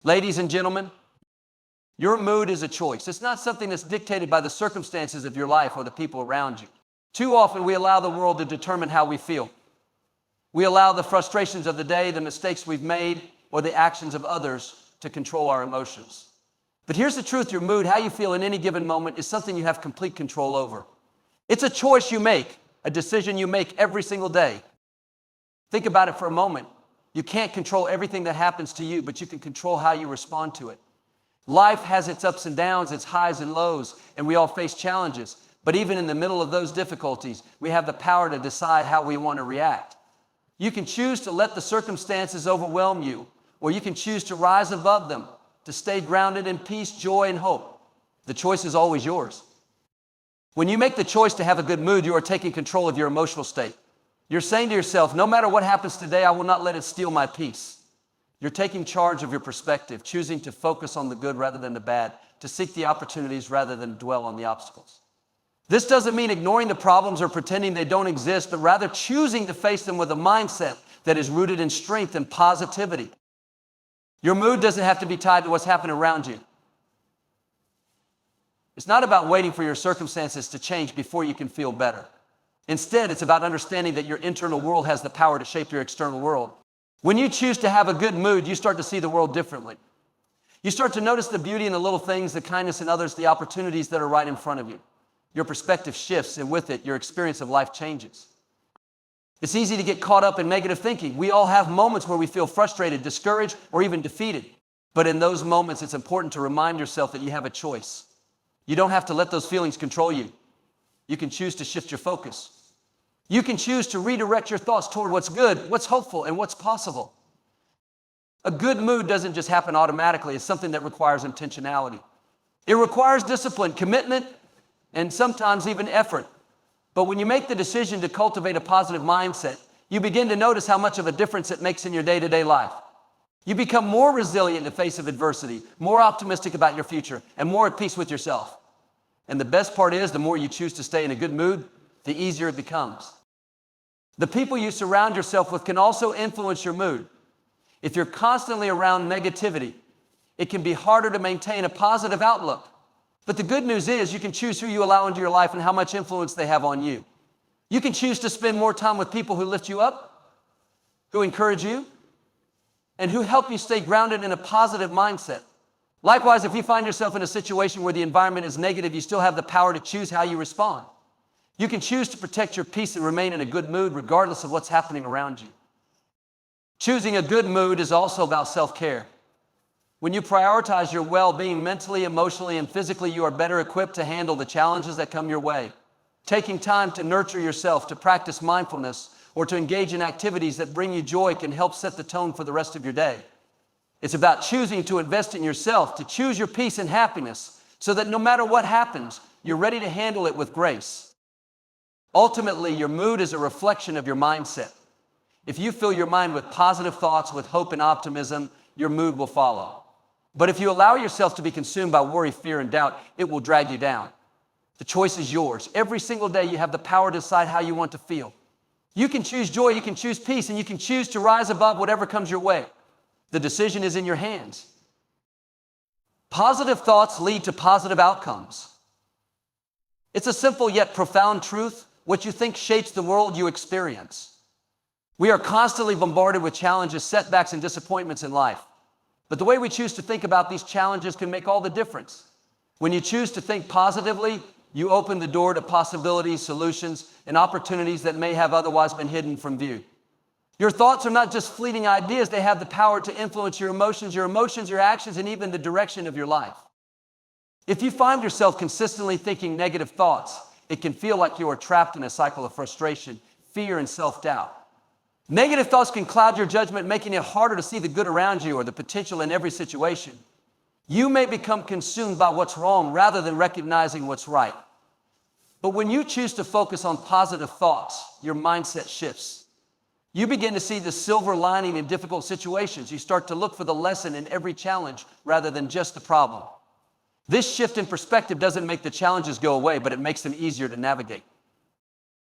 Ladies and gentlemen, your mood is a choice. It's not something that's dictated by the circumstances of your life or the people around you. Too often we allow the world to determine how we feel. We allow the frustrations of the day, the mistakes we've made, or the actions of others to control our emotions. But here's the truth, your mood, how you feel in any given moment, is something you have complete control over. It's a choice you make, a decision you make every single day. Think about it for a moment. You can't control everything that happens to you, but you can control how you respond to it. Life has its ups and downs, its highs and lows, and we all face challenges. But even in the middle of those difficulties, we have the power to decide how we want to react. You can choose to let the circumstances overwhelm you, or you can choose to rise above them, to stay grounded in peace, joy, and hope. The choice is always yours. When you make the choice to have a good mood, you are taking control of your emotional state. You're saying to yourself, no matter what happens today, I will not let it steal my peace. You're taking charge of your perspective, choosing to focus on the good rather than the bad, to seek the opportunities rather than dwell on the obstacles. This doesn't mean ignoring the problems or pretending they don't exist, but rather choosing to face them with a mindset that is rooted in strength and positivity. Your mood doesn't have to be tied to what's happening around you. It's not about waiting for your circumstances to change before you can feel better. Instead, it's about understanding that your internal world has the power to shape your external world. When you choose to have a good mood, you start to see the world differently. You start to notice the beauty in the little things, the kindness in others, the opportunities that are right in front of you. Your perspective shifts, and with it, your experience of life changes. It's easy to get caught up in negative thinking. We all have moments where we feel frustrated, discouraged, or even defeated. But in those moments, it's important to remind yourself that you have a choice. You don't have to let those feelings control you. You can choose to shift your focus. You can choose to redirect your thoughts toward what's good, what's hopeful, and what's possible. A good mood doesn't just happen automatically. It's something that requires intentionality. It requires discipline, commitment, and sometimes even effort. But when you make the decision to cultivate a positive mindset, you begin to notice how much of a difference it makes in your day-to-day life. You become more resilient in the face of adversity, more optimistic about your future, and more at peace with yourself. And the best part is, the more you choose to stay in a good mood, the easier it becomes. The people you surround yourself with can also influence your mood. If you're constantly around negativity, it can be harder to maintain a positive outlook. But the good news is you can choose who you allow into your life and how much influence they have on you. You can choose to spend more time with people who lift you up, who encourage you, and who help you stay grounded in a positive mindset. Likewise, if you find yourself in a situation where the environment is negative, you still have the power to choose how you respond. You can choose to protect your peace and remain in a good mood regardless of what's happening around you. Choosing a good mood is also about self-care. When you prioritize your well-being mentally, emotionally, and physically, you are better equipped to handle the challenges that come your way. Taking time to nurture yourself, to practice mindfulness, or to engage in activities that bring you joy can help set the tone for the rest of your day. It's about choosing to invest in yourself, to choose your peace and happiness, so that no matter what happens, you're ready to handle it with grace. Ultimately, your mood is a reflection of your mindset. If you fill your mind with positive thoughts, with hope and optimism, your mood will follow. But if you allow yourself to be consumed by worry, fear, and doubt, it will drag you down. The choice is yours. Every single day you have the power to decide how you want to feel. You can choose joy, you can choose peace, and you can choose to rise above whatever comes your way. The decision is in your hands. Positive thoughts lead to positive outcomes. It's a simple yet profound truth. What you think shapes the world you experience. We are constantly bombarded with challenges, setbacks, and disappointments in life. But the way we choose to think about these challenges can make all the difference. When you choose to think positively, you open the door to possibilities, solutions, and opportunities that may have otherwise been hidden from view. Your thoughts are not just fleeting ideas, they have the power to influence your emotions, your actions, and even the direction of your life. If you find yourself consistently thinking negative thoughts, it can feel like you are trapped in a cycle of frustration, fear, and self-doubt. Negative thoughts can cloud your judgment, making it harder to see the good around you or the potential in every situation. You may become consumed by what's wrong rather than recognizing what's right. But when you choose to focus on positive thoughts, your mindset shifts. You begin to see the silver lining in difficult situations. You start to look for the lesson in every challenge rather than just the problem. This shift in perspective doesn't make the challenges go away, but it makes them easier to navigate.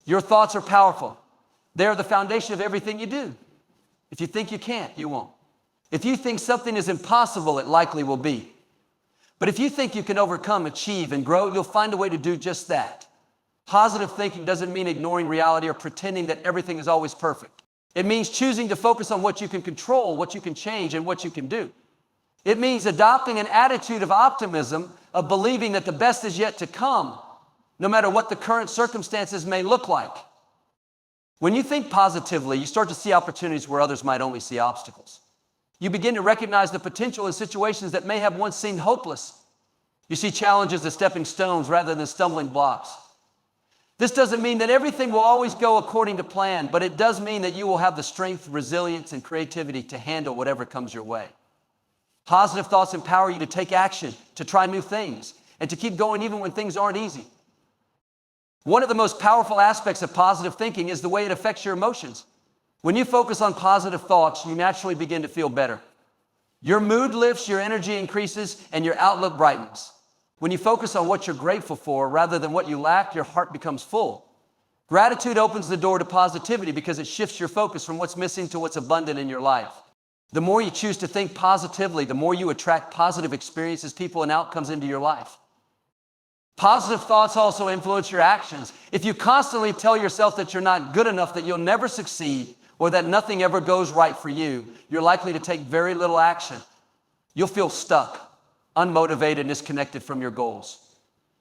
Your thoughts are powerful. They are the foundation of everything you do. If you think you can't, you won't. If you think something is impossible, it likely will be. But if you think you can overcome, achieve, and grow, you'll find a way to do just that. Positive thinking doesn't mean ignoring reality or pretending that everything is always perfect. It means choosing to focus on what you can control, what you can change, and what you can do. It means adopting an attitude of optimism, of believing that the best is yet to come, no matter what the current circumstances may look like. When you think positively, you start to see opportunities where others might only see obstacles. You begin to recognize the potential in situations that may have once seemed hopeless. You see challenges as stepping stones rather than stumbling blocks. This doesn't mean that everything will always go according to plan, but it does mean that you will have the strength, resilience, and creativity to handle whatever comes your way. Positive thoughts empower you to take action, to try new things, and to keep going even when things aren't easy. One of the most powerful aspects of positive thinking is the way it affects your emotions. When you focus on positive thoughts, you naturally begin to feel better. Your mood lifts, your energy increases, and your outlook brightens. When you focus on what you're grateful for rather than what you lack, your heart becomes full. Gratitude opens the door to positivity because it shifts your focus from what's missing to what's abundant in your life. The more you choose to think positively, the more you attract positive experiences, people, and outcomes into your life. Positive thoughts also influence your actions. If you constantly tell yourself that you're not good enough, that you'll never succeed, or that nothing ever goes right for you, you're likely to take very little action. You'll feel stuck, unmotivated, and disconnected from your goals.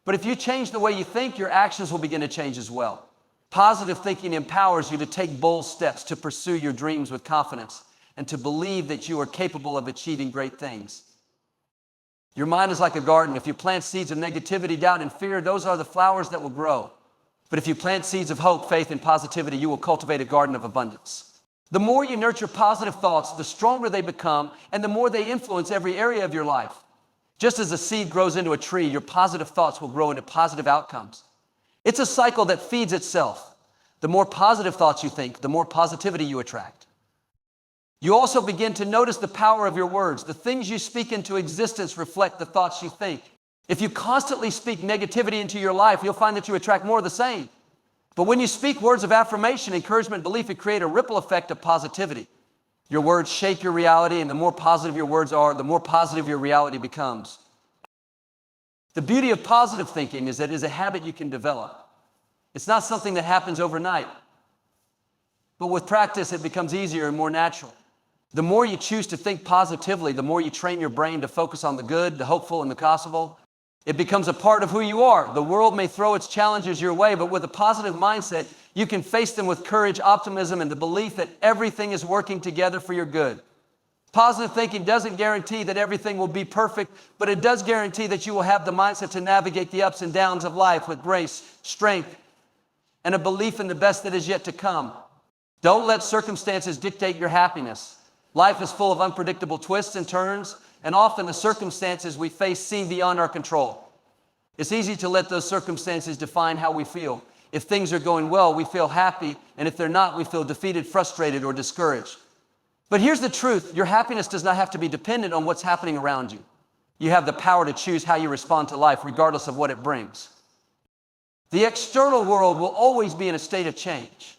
But if you change the way you think, your actions will begin to change as well. Positive thinking empowers you to take bold steps, to pursue your dreams with confidence, and to believe that you are capable of achieving great things. Your mind is like a garden. If you plant seeds of negativity, doubt, and fear, those are the flowers that will grow. But if you plant seeds of hope, faith, and positivity, you will cultivate a garden of abundance. The more you nurture positive thoughts, the stronger they become, and the more they influence every area of your life. Just as a seed grows into a tree, your positive thoughts will grow into positive outcomes. It's a cycle that feeds itself. The more positive thoughts you think, the more positivity you attract. You also begin to notice the power of your words. The things you speak into existence reflect the thoughts you think. If you constantly speak negativity into your life, you'll find that you attract more of the same. But when you speak words of affirmation, encouragement, belief, it creates a ripple effect of positivity. Your words shape your reality, and the more positive your words are, the more positive your reality becomes. The beauty of positive thinking is that it is a habit you can develop. It's not something that happens overnight. But with practice, it becomes easier and more natural. The more you choose to think positively, the more you train your brain to focus on the good, the hopeful, and the possible. It becomes a part of who you are. The world may throw its challenges your way, but with a positive mindset, you can face them with courage, optimism, and the belief that everything is working together for your good. Positive thinking doesn't guarantee that everything will be perfect, but it does guarantee that you will have the mindset to navigate the ups and downs of life with grace, strength, and a belief in the best that is yet to come. Don't let circumstances dictate your happiness. Life is full of unpredictable twists and turns, and often the circumstances we face seem beyond our control. It's easy to let those circumstances define how we feel. If things are going well, we feel happy, and if they're not, we feel defeated, frustrated, or discouraged. But here's the truth. Your happiness does not have to be dependent on what's happening around you. You have the power to choose how you respond to life, regardless of what it brings. The external world will always be in a state of change.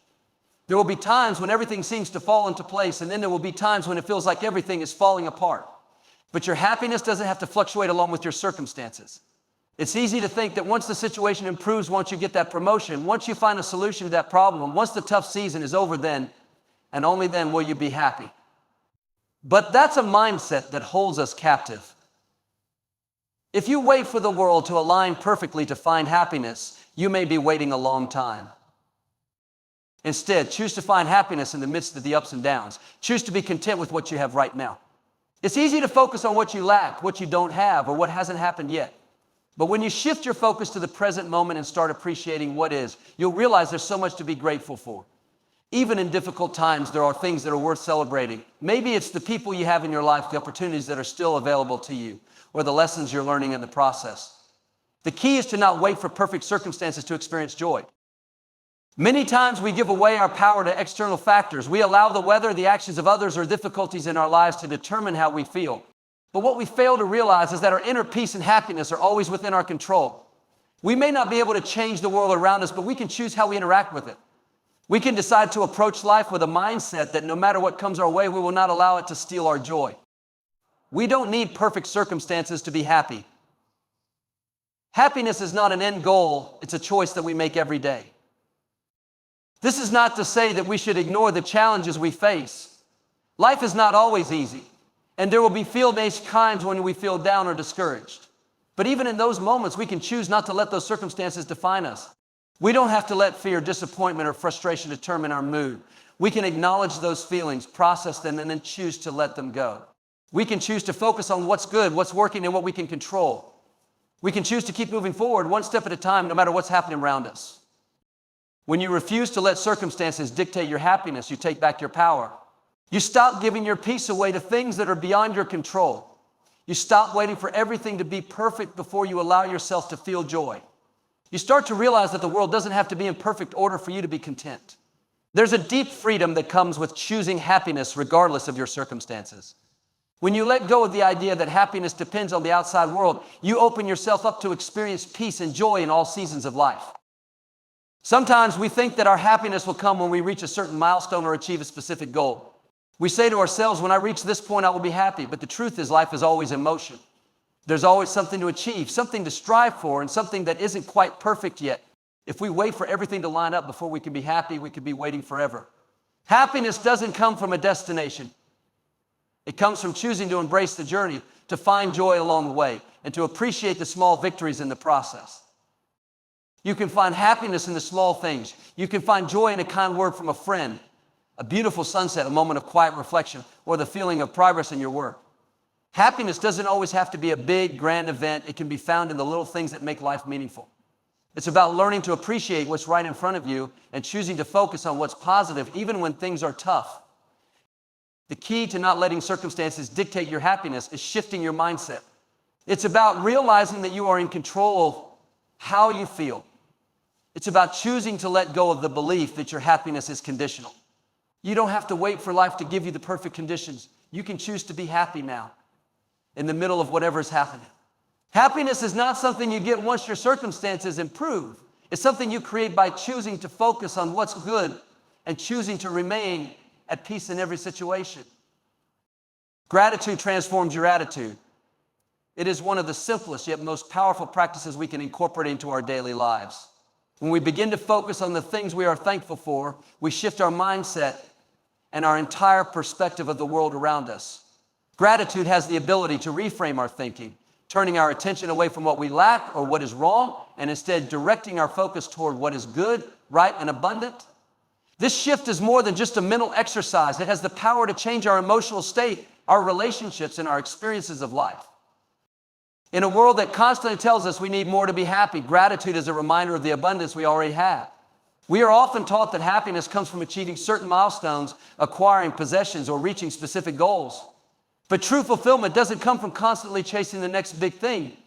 There will be times when everything seems to fall into place, and then there will be times when it feels like everything is falling apart. But your happiness doesn't have to fluctuate along with your circumstances. It's easy to think that once the situation improves, once you get that promotion, once you find a solution to that problem, once the tough season is over, then, and only then will you be happy. But that's a mindset that holds us captive. If you wait for the world to align perfectly to find happiness, you may be waiting a long time. Instead, choose to find happiness in the midst of the ups and downs. Choose to be content with what you have right now. It's easy to focus on what you lack, what you don't have, or what hasn't happened yet. But when you shift your focus to the present moment and start appreciating what is, you'll realize there's so much to be grateful for. Even in difficult times, there are things that are worth celebrating. Maybe it's the people you have in your life, the opportunities that are still available to you, or the lessons you're learning in the process. The key is to not wait for perfect circumstances to experience joy. Many times we give away our power to external factors. We allow the weather, the actions of others, or difficulties in our lives to determine how we feel. But what we fail to realize is that our inner peace and happiness are always within our control. We may not be able to change the world around us, but we can choose how we interact with it. We can decide to approach life with a mindset that no matter what comes our way, we will not allow it to steal our joy. We don't need perfect circumstances to be happy. Happiness is not an end goal, it's a choice that we make every day. This is not to say that we should ignore the challenges we face. Life is not always easy, and there will be field-based times when we feel down or discouraged. But even in those moments, we can choose not to let those circumstances define us. We don't have to let fear, disappointment, or frustration determine our mood. We can acknowledge those feelings, process them, and then choose to let them go. We can choose to focus on what's good, what's working, and what we can control. We can choose to keep moving forward one step at a time, no matter what's happening around us. When you refuse to let circumstances dictate your happiness, you take back your power. You stop giving your peace away to things that are beyond your control. You stop waiting for everything to be perfect before you allow yourself to feel joy. You start to realize that the world doesn't have to be in perfect order for you to be content. There's a deep freedom that comes with choosing happiness regardless of your circumstances. When you let go of the idea that happiness depends on the outside world, you open yourself up to experience peace and joy in all seasons of life. Sometimes we think that our happiness will come when we reach a certain milestone or achieve a specific goal. We say to ourselves, when I reach this point, I will be happy. But the truth is, life is always in motion. There's always something to achieve, something to strive for, and something that isn't quite perfect yet. If we wait for everything to line up before we can be happy, we could be waiting forever. Happiness doesn't come from a destination. It comes from choosing to embrace the journey, to find joy along the way, and to appreciate the small victories in the process. You can find happiness in the small things. You can find joy in a kind word from a friend, a beautiful sunset, a moment of quiet reflection, or the feeling of progress in your work. Happiness doesn't always have to be a big, grand event. It can be found in the little things that make life meaningful. It's about learning to appreciate what's right in front of you and choosing to focus on what's positive, even when things are tough. The key to not letting circumstances dictate your happiness is shifting your mindset. It's about realizing that you are in control of how you feel. It's about choosing to let go of the belief that your happiness is conditional. You don't have to wait for life to give you the perfect conditions. You can choose to be happy now, in the middle of whatever is happening. Happiness is not something you get once your circumstances improve. It's something you create by choosing to focus on what's good and choosing to remain at peace in every situation. Gratitude transforms your attitude. It is one of the simplest yet most powerful practices we can incorporate into our daily lives. When we begin to focus on the things we are thankful for, we shift our mindset and our entire perspective of the world around us. Gratitude has the ability to reframe our thinking, turning our attention away from what we lack or what is wrong, and instead directing our focus toward what is good, right, and abundant. This shift is more than just a mental exercise. It has the power to change our emotional state, our relationships, and our experiences of life. In a world that constantly tells us we need more to be happy, gratitude is a reminder of the abundance we already have. We are often taught that happiness comes from achieving certain milestones, acquiring possessions, or reaching specific goals. But true fulfillment doesn't come from constantly chasing the next big thing.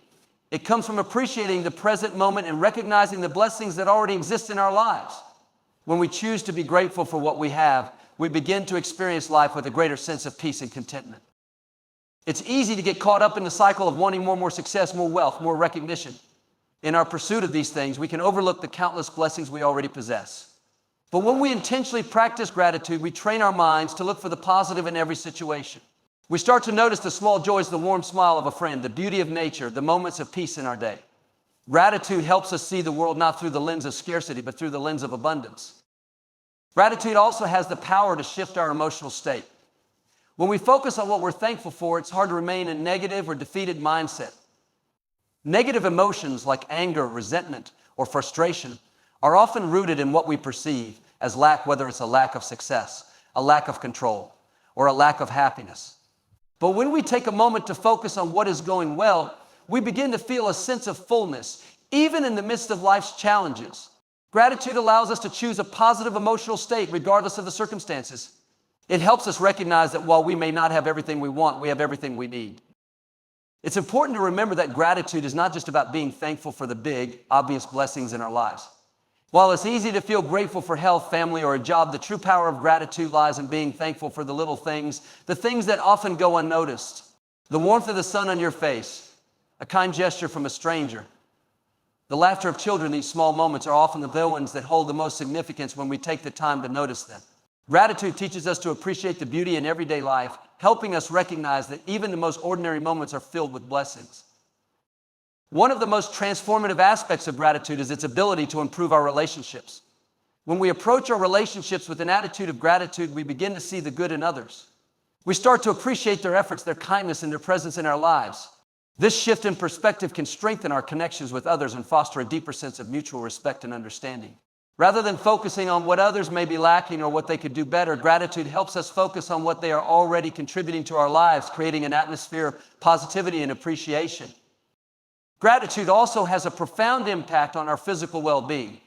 It comes from appreciating the present moment and recognizing the blessings that already exist in our lives. When we choose to be grateful for what we have, we begin to experience life with a greater sense of peace and contentment. It's easy to get caught up in the cycle of wanting more success, more wealth, more recognition. In our pursuit of these things, we can overlook the countless blessings we already possess. But when we intentionally practice gratitude, we train our minds to look for the positive in every situation. We start to notice the small joys, the warm smile of a friend, the beauty of nature, the moments of peace in our day. Gratitude helps us see the world not through the lens of scarcity, but through the lens of abundance. Gratitude also has the power to shift our emotional state. When we focus on what we're thankful for, it's hard to remain in a negative or defeated mindset. Negative emotions like anger, resentment, or frustration are often rooted in what we perceive as lack, whether it's a lack of success, a lack of control, or a lack of happiness. But when we take a moment to focus on what is going well, we begin to feel a sense of fullness, even in the midst of life's challenges. Gratitude allows us to choose a positive emotional state regardless of the circumstances. It helps us recognize that while we may not have everything we want, we have everything we need. It's important to remember that gratitude is not just about being thankful for the big, obvious blessings in our lives. While it's easy to feel grateful for health, family, or a job, the true power of gratitude lies in being thankful for the little things, the things that often go unnoticed. The warmth of the sun on your face, a kind gesture from a stranger. The laughter of children in these small moments are often the ones that hold the most significance when we take the time to notice them. Gratitude teaches us to appreciate the beauty in everyday life, helping us recognize that even the most ordinary moments are filled with blessings. One of the most transformative aspects of gratitude is its ability to improve our relationships. When we approach our relationships with an attitude of gratitude, we begin to see the good in others. We start to appreciate their efforts, their kindness, and their presence in our lives. This shift in perspective can strengthen our connections with others and foster a deeper sense of mutual respect and understanding. Rather than focusing on what others may be lacking or what they could do better, gratitude helps us focus on what they are already contributing to our lives, creating an atmosphere of positivity and appreciation. Gratitude also has a profound impact on our physical well-being.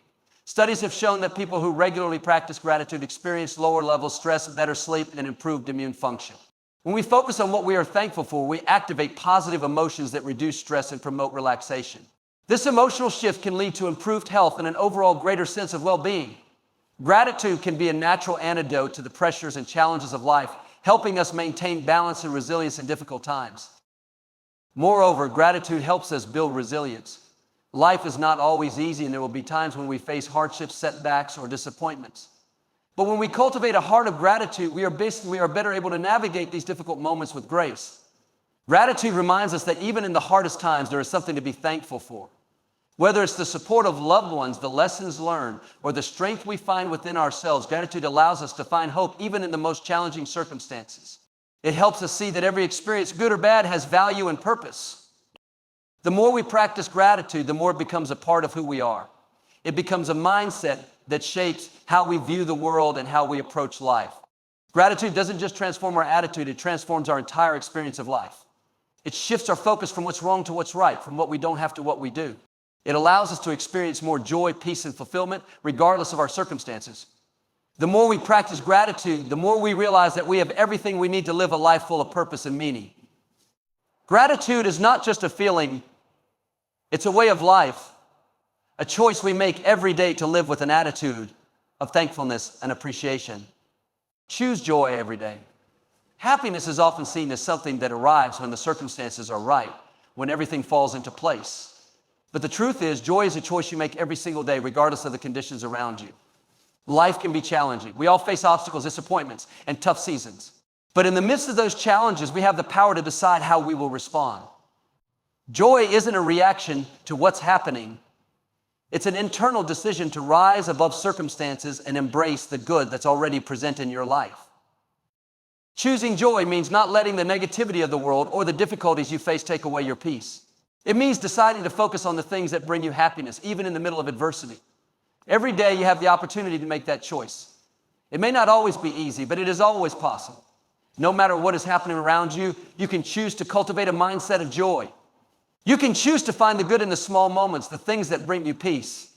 Studies have shown that people who regularly practice gratitude experience lower levels of stress, better sleep, and improved immune function. When we focus on what we are thankful for, we activate positive emotions that reduce stress and promote relaxation. This emotional shift can lead to improved health and an overall greater sense of well-being. Gratitude can be a natural antidote to the pressures and challenges of life, helping us maintain balance and resilience in difficult times. Moreover, gratitude helps us build resilience. Life is not always easy, and there will be times when we face hardships, setbacks, or disappointments. But when we cultivate a heart of gratitude, we are better able to navigate these difficult moments with grace. Gratitude reminds us that even in the hardest times, there is something to be thankful for. Whether it's the support of loved ones, the lessons learned, or the strength we find within ourselves, gratitude allows us to find hope even in the most challenging circumstances. It helps us see that every experience, good or bad, has value and purpose. The more we practice gratitude, the more it becomes a part of who we are. It becomes a mindset that shapes how we view the world and how we approach life. Gratitude doesn't just transform our attitude, it transforms our entire experience of life. It shifts our focus from what's wrong to what's right, from what we don't have to what we do. It allows us to experience more joy, peace, and fulfillment, regardless of our circumstances. The more we practice gratitude, the more we realize that we have everything we need to live a life full of purpose and meaning. Gratitude is not just a feeling, it's a way of life, a choice we make every day to live with an attitude of thankfulness and appreciation. Choose joy every day. Happiness is often seen as something that arrives when the circumstances are right, when everything falls into place. But the truth is, joy is a choice you make every single day, regardless of the conditions around you. Life can be challenging. We all face obstacles, disappointments, and tough seasons. But in the midst of those challenges, we have the power to decide how we will respond. Joy isn't a reaction to what's happening. It's an internal decision to rise above circumstances and embrace the good that's already present in your life. Choosing joy means not letting the negativity of the world or the difficulties you face take away your peace. It means deciding to focus on the things that bring you happiness, even in the middle of adversity. Every day you have the opportunity to make that choice. It may not always be easy, but it is always possible. No matter what is happening around you, you can choose to cultivate a mindset of joy. You can choose to find the good in the small moments, the things that bring you peace,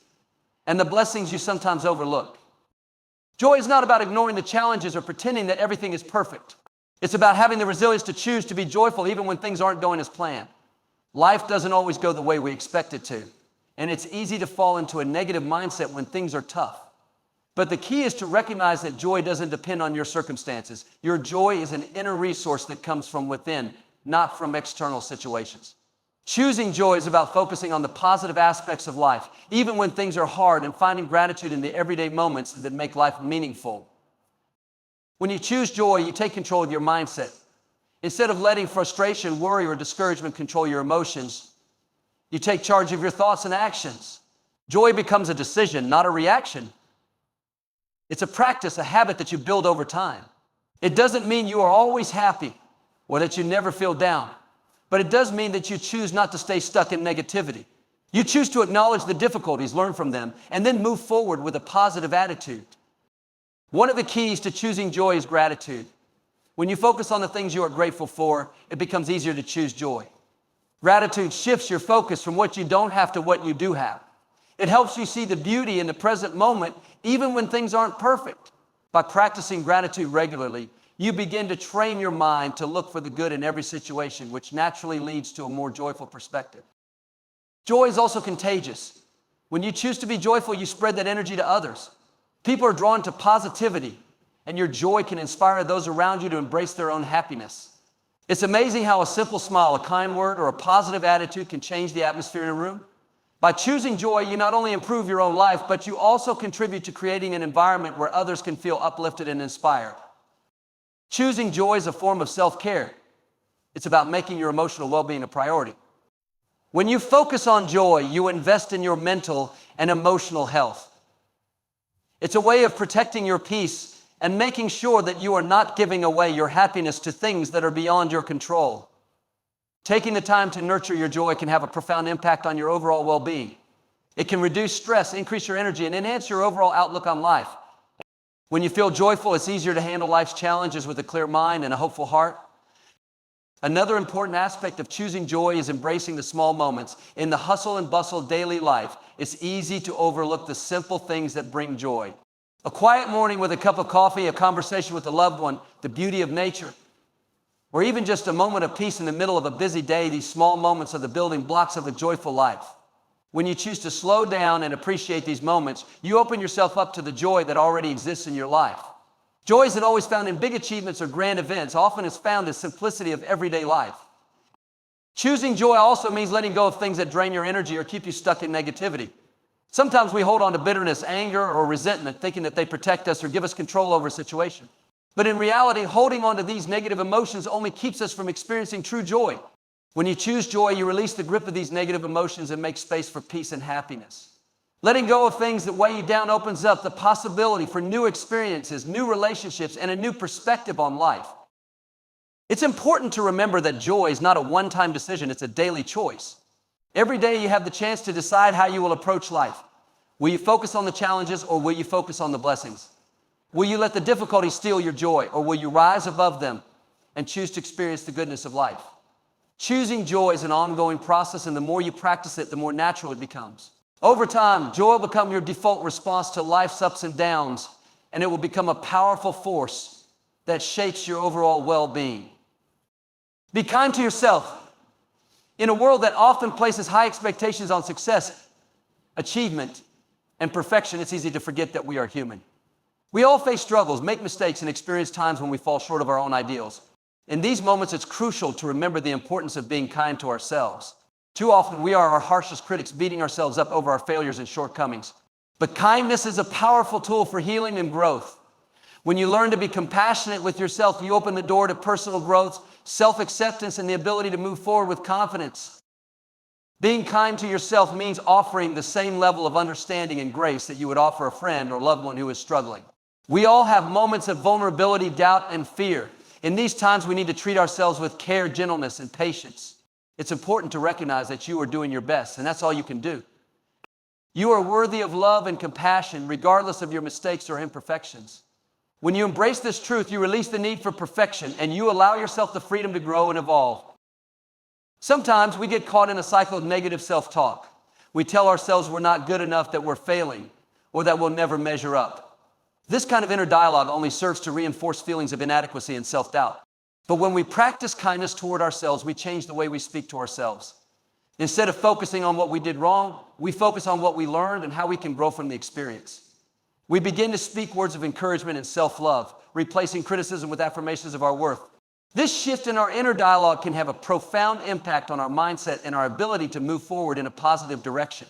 and the blessings you sometimes overlook. Joy is not about ignoring the challenges or pretending that everything is perfect. It's about having the resilience to choose to be joyful even when things aren't going as planned. Life doesn't always go the way we expect it to, and it's easy to fall into a negative mindset when things are tough. But the key is to recognize that joy doesn't depend on your circumstances. Your joy is an inner resource that comes from within, not from external situations. Choosing joy is about focusing on the positive aspects of life, even when things are hard, and finding gratitude in the everyday moments that make life meaningful. When you choose joy, you take control of your mindset. Instead of letting frustration, worry, or discouragement control your emotions, you take charge of your thoughts and actions. Joy becomes a decision, not a reaction. It's a practice, a habit that you build over time. It doesn't mean you are always happy or that you never feel down. But it does mean that you choose not to stay stuck in negativity. You choose to acknowledge the difficulties, learn from them, and then move forward with a positive attitude. One of the keys to choosing joy is gratitude. When you focus on the things you are grateful for, it becomes easier to choose joy. Gratitude shifts your focus from what you don't have to what you do have. It helps you see the beauty in the present moment, even when things aren't perfect. By practicing gratitude regularly, you begin to train your mind to look for the good in every situation, which naturally leads to a more joyful perspective. Joy is also contagious. When you choose to be joyful, you spread that energy to others. People are drawn to positivity, and your joy can inspire those around you to embrace their own happiness. It's amazing how a simple smile, a kind word, or a positive attitude can change the atmosphere in a room. By choosing joy, you not only improve your own life, but you also contribute to creating an environment where others can feel uplifted and inspired. Choosing joy is a form of self-care. It's about making your emotional well-being a priority. When you focus on joy, you invest in your mental and emotional health. It's a way of protecting your peace and making sure that you are not giving away your happiness to things that are beyond your control. Taking the time to nurture your joy can have a profound impact on your overall well-being. It can reduce stress, increase your energy, and enhance your overall outlook on life. When you feel joyful, it's easier to handle life's challenges with a clear mind and a hopeful heart. Another important aspect of choosing joy is embracing the small moments. In the hustle and bustle daily life, it's easy to overlook the simple things that bring joy. A quiet morning with a cup of coffee, a conversation with a loved one, the beauty of nature, or even just a moment of peace in the middle of a busy day. These small moments are the building blocks of a joyful life. When you choose to slow down and appreciate these moments, you open yourself up to the joy that already exists in your life. Joy isn't always found in big achievements or grand events. Often it's found in simplicity of everyday life. Choosing joy also means letting go of things that drain your energy or keep you stuck in negativity. Sometimes we hold on to bitterness, anger, or resentment, thinking that they protect us or give us control over a situation. But in reality, holding on to these negative emotions only keeps us from experiencing true joy. When you choose joy, you release the grip of these negative emotions and make space for peace and happiness. Letting go of things that weigh you down opens up the possibility for new experiences, new relationships, and a new perspective on life. It's important to remember that joy is not a one-time decision, it's a daily choice. Every day you have the chance to decide how you will approach life. Will you focus on the challenges or will you focus on the blessings? Will you let the difficulties steal your joy or will you rise above them and choose to experience the goodness of life? Choosing joy is an ongoing process, and the more you practice it, the more natural it becomes. Over time, joy will become your default response to life's ups and downs, and it will become a powerful force that shapes your overall well-being. Be kind to yourself. In a world that often places high expectations on success, achievement, and perfection, it's easy to forget that we are human. We all face struggles, make mistakes, and experience times when we fall short of our own ideals. In these moments, it's crucial to remember the importance of being kind to ourselves. Too often, we are our harshest critics, beating ourselves up over our failures and shortcomings. But kindness is a powerful tool for healing and growth. When you learn to be compassionate with yourself, you open the door to personal growth, self-acceptance, and the ability to move forward with confidence. Being kind to yourself means offering the same level of understanding and grace that you would offer a friend or loved one who is struggling. We all have moments of vulnerability, doubt, and fear. In these times, we need to treat ourselves with care, gentleness, and patience. It's important to recognize that you are doing your best, and that's all you can do. You are worthy of love and compassion, regardless of your mistakes or imperfections. When you embrace this truth, you release the need for perfection, and you allow yourself the freedom to grow and evolve. Sometimes we get caught in a cycle of negative self-talk. We tell ourselves we're not good enough, that we're failing, or that we'll never measure up. This kind of inner dialogue only serves to reinforce feelings of inadequacy and self-doubt. But when we practice kindness toward ourselves, we change the way we speak to ourselves. Instead of focusing on what we did wrong, we focus on what we learned and how we can grow from the experience. We begin to speak words of encouragement and self-love, replacing criticism with affirmations of our worth. This shift in our inner dialogue can have a profound impact on our mindset and our ability to move forward in a positive direction.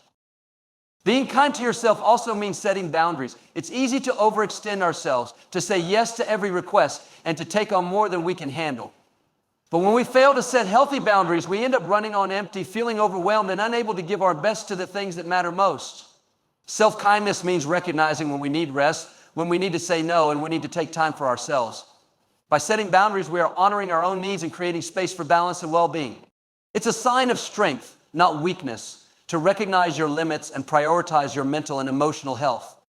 Being kind to yourself also means setting boundaries. It's easy to overextend ourselves, to say yes to every request, and to take on more than we can handle. But when we fail to set healthy boundaries, we end up running on empty, feeling overwhelmed, and unable to give our best to the things that matter most. Self-kindness means recognizing when we need rest, when we need to say no, and we need to take time for ourselves. By setting boundaries, we are honoring our own needs and creating space for balance and well-being. It's a sign of strength, not weakness, to recognize your limits and prioritize your mental and emotional health.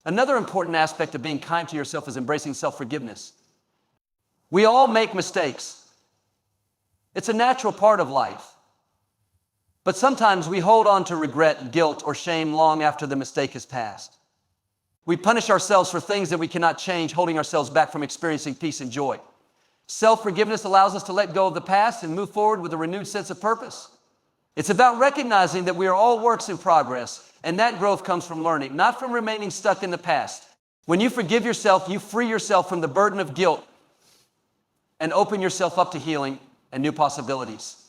Another important aspect of being kind to yourself is embracing self-forgiveness. We all make mistakes. It's a natural part of life. But sometimes we hold on to regret, guilt, or shame long after the mistake has passed. We punish ourselves for things that we cannot change, holding ourselves back from experiencing peace and joy. Self-forgiveness allows us to let go of the past and move forward with a renewed sense of purpose. It's about recognizing that we are all works in progress, and that growth comes from learning, not from remaining stuck in the past. When you forgive yourself, you free yourself from the burden of guilt and open yourself up to healing and new possibilities.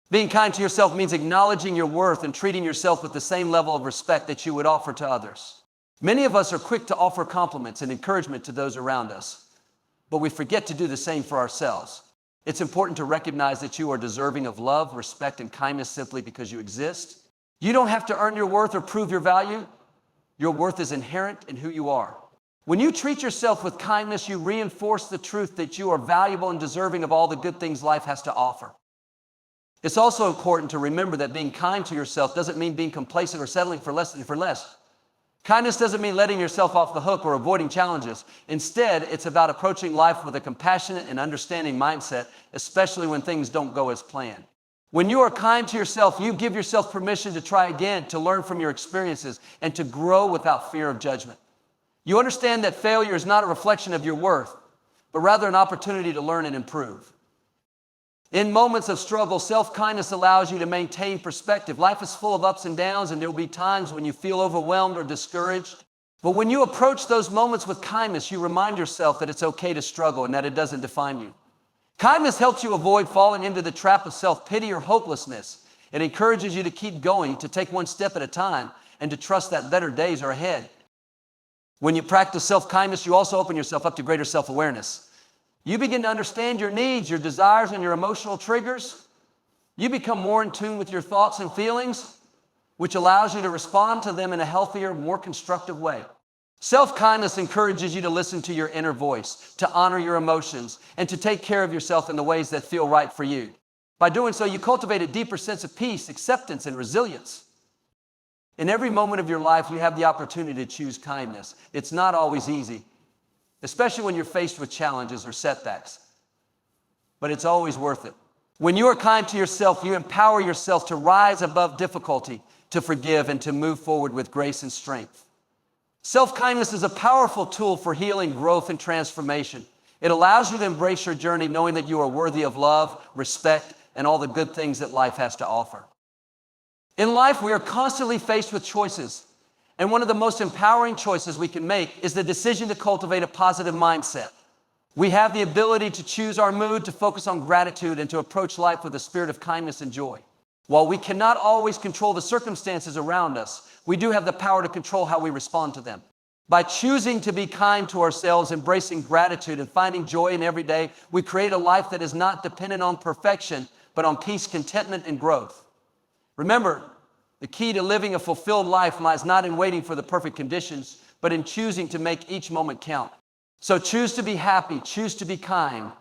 Being kind to yourself means acknowledging your worth and treating yourself with the same level of respect that you would offer to others. Many of us are quick to offer compliments and encouragement to those around us. but we forget to do the same for ourselves. It's important to recognize that you are deserving of love, respect, and kindness simply because you exist. You don't have to earn your worth or prove your value. Your worth is inherent in who you are. When you treat yourself with kindness, you reinforce the truth that you are valuable and deserving of all the good things life has to offer. It's also important to remember that being kind to yourself doesn't mean being complacent or settling for less. Kindness doesn't mean letting yourself off the hook or avoiding challenges. Instead, it's about approaching life with a compassionate and understanding mindset, especially when things don't go as planned. When you are kind to yourself, you give yourself permission to try again, to learn from your experiences, and to grow without fear of judgment. You understand that failure is not a reflection of your worth, but rather an opportunity to learn and improve. In moments of struggle, self-kindness allows you to maintain perspective. Life is full of ups and downs, and there will be times when you feel overwhelmed or discouraged. But when you approach those moments with kindness, you remind yourself that it's okay to struggle and that it doesn't define you. Kindness helps you avoid falling into the trap of self-pity or hopelessness. It encourages you to keep going, to take one step at a time, and to trust that better days are ahead. When you practice self-kindness, you also open yourself up to greater self-awareness. You begin to understand your needs, your desires, and your emotional triggers. You become more in tune with your thoughts and feelings, which allows you to respond to them in a healthier, more constructive way. Self-kindness encourages you to listen to your inner voice, to honor your emotions, and to take care of yourself in the ways that feel right for you. By doing so, you cultivate a deeper sense of peace, acceptance, and resilience. In every moment of your life, you have the opportunity to choose kindness. It's not always easy, especially when you're faced with challenges or setbacks. But it's always worth it. When you are kind to yourself, you empower yourself to rise above difficulty, to forgive, and to move forward with grace and strength. Self-kindness is a powerful tool for healing, growth, and transformation. It allows you to embrace your journey knowing that you are worthy of love, respect, and all the good things that life has to offer. In life, we are constantly faced with choices. And one of the most empowering choices we can make is the decision to cultivate a positive mindset. We have the ability to choose our mood, to focus on gratitude, and to approach life with a spirit of kindness and joy. While we cannot always control the circumstances around us, we do have the power to control how we respond to them. By choosing to be kind to ourselves, embracing gratitude, and finding joy in every day, we create a life that is not dependent on perfection, but on peace, contentment, and growth. Remember, the key to living a fulfilled life lies not in waiting for the perfect conditions, but in choosing to make each moment count. So choose to be happy, choose to be kind,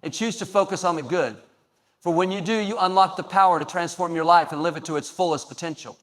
and choose to focus on the good. For when you do, you unlock the power to transform your life and live it to its fullest potential.